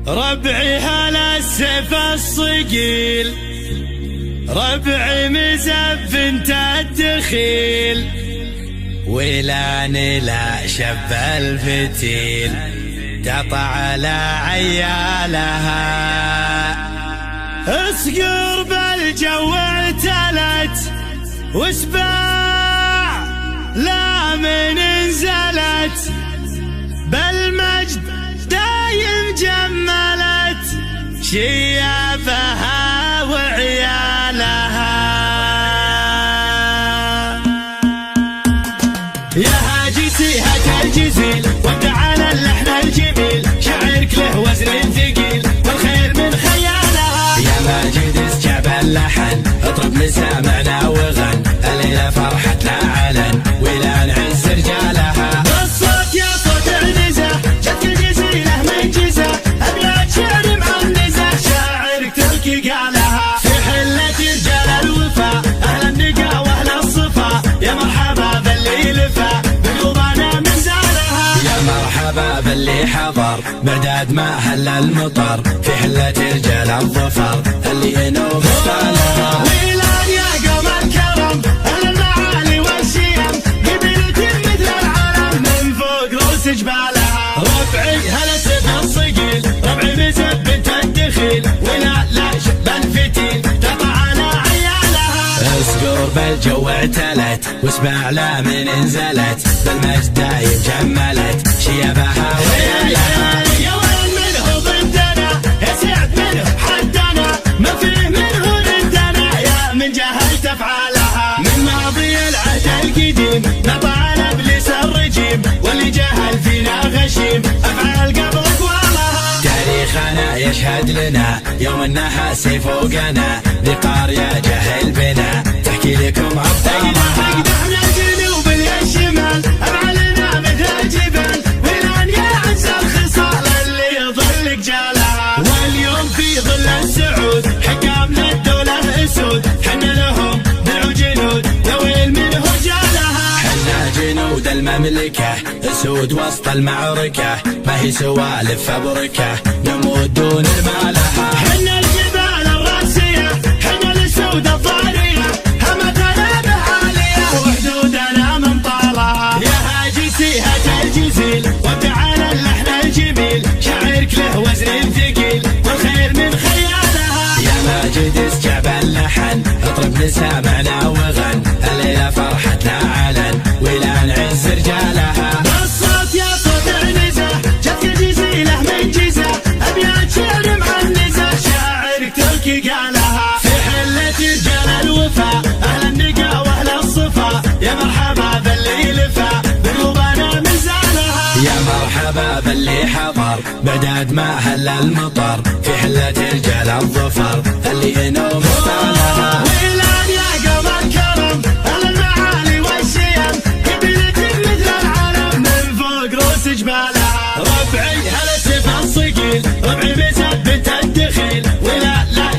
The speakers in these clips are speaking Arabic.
ربعي هلا السيف الصقيل، ربعي مزف انت الدخيل، ولاني لا شب الفتيل قطع على عيالها. اصقر بالجو اعتلت وسباع لا من انزلت، بالمجد دايم جملت شيابها وعيالها. يا هاجسي هات الجزيل وابدع على اللحن الجميل، شعرك له وزن ثقيل والخير من خيالها. يا ماجد اسجع باللحن اطرب مسامعنا وغن، الليلة فرحتنا علن ولا نعز رجالها. الصوت يا صوت النزه جتك الجزيلة من جزه، ابيات شعر معنزه شاعرك تركي قالها. في حلة رجال الوفا اهل النقا واهل الصفا، يا مرحبا باللي لفا بقلوبنا من زالها. يا مرحبا باللي حضر بعداد ما هل المطر، في حلة رجال الظفر اللي ينوب استالها. ويلان يا قوم الكرم اهل المعالي والشيم، قبيلة مثل العالم من فوق رؤوس جبالها. ربعي هلا سيف الصقيل، ربعي مزف بنت الدخيل، ولا شب الفتيل تقطع على عيالها. اصقر بالجو اعتلت واسمع لا من انزلت، بالمجد دايم جملت شيابها وعيالها. يا ويل منه ضدنا يا سعد منه حدنا، ما فيه منه ردنا يا من جهلت افعالها. من ماضي العهد القديم نطع ابليس الرجيم، واللي جهل فينا غشيم افعال قبل اقوالها. تاريخنا يشهد لنا يوم النحاس فوقنا، ذقار يا جهل بنا تحكي لكم ابطالها. احنا الجنوب الشمال افعالنا مثل الجبال، ولان يا عز الخصال اللي يظل جالها. واليوم في ظل السعود حكامنا الدولة اسود، حنا لهم دعوا جنود يا ويل منه جالها. حنا جنود المملكة اسود وسط المعركة، ما هي سوالف فبركة نموت دون المالها. حنا الجبال الراسية حنا الاسود الضارية، همتنا بعالية وحدودنا من طالها. يا هاجسي هات الجزيل وابدع على اللحن الجميل، شعرك له وزن ثقيل والخير من خيالها. يا ماجد اسجع باللحن اطرب مسامعنا وغن، الليلة فرحتنا علن ولا نعز رجالها. الصوت يا صوت النزه جتك الجزيلة من جزه، ابيات شعر معنزه شاعرك تركي قالها. في حلة رجال الوفا اهل النقا واهل الصفا، يا مرحبا باللي لفا بقلوبنا من زالها. يا مرحبا باللي حضر بعداد ما هل المطر، في حلة رجال الظفر اللي ينوب استالها. ويلان يا قوم الكرم اهل المعالي والشيم، قبيلة مثل العالم من فوق رؤوس جبالها. ربعي هلا سيف الصقيل، ربعي مزف بنت الدخيل، ولا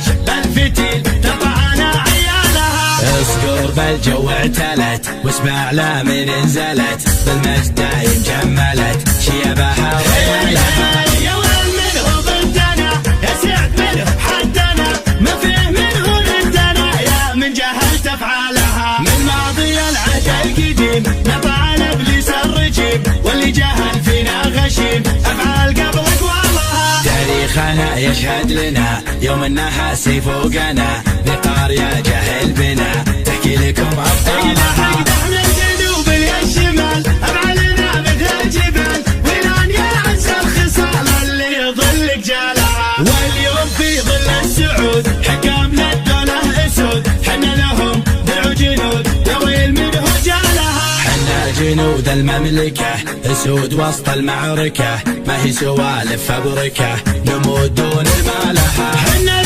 شب الفتيل تقطع على عيالها. اصقر بالجو اعتلت واسمع لا من انزلت، بالمجد دايم جملت شيابها وعيالها. يا ويل منه ضدنا يا سعد منه حدنا، ما فيه منه ردنا يا من جهلت افعالها. من ماضي العهد القديم نطع ابليس الرجيم، واللي جهل فينا غشيم افعال قبل اقوالها. تاريخنا يشهد لنا يوم النحاس فوقنا، ذقار يا جهل بنا تحكي لكم ابطالها. احنا الجنوب الشمال افعالنا مثل الجبال، ولان يا عز الخصال اللي يظل جالها. واليوم في ظل السعود حكامنا الدولة اسود، حنا لهم دعوا جنود يا ويل منه جالها. حنا جنود المملكة اسود وسط المعركة، ما هي سوالف فبركة نموت دون المالها. حنا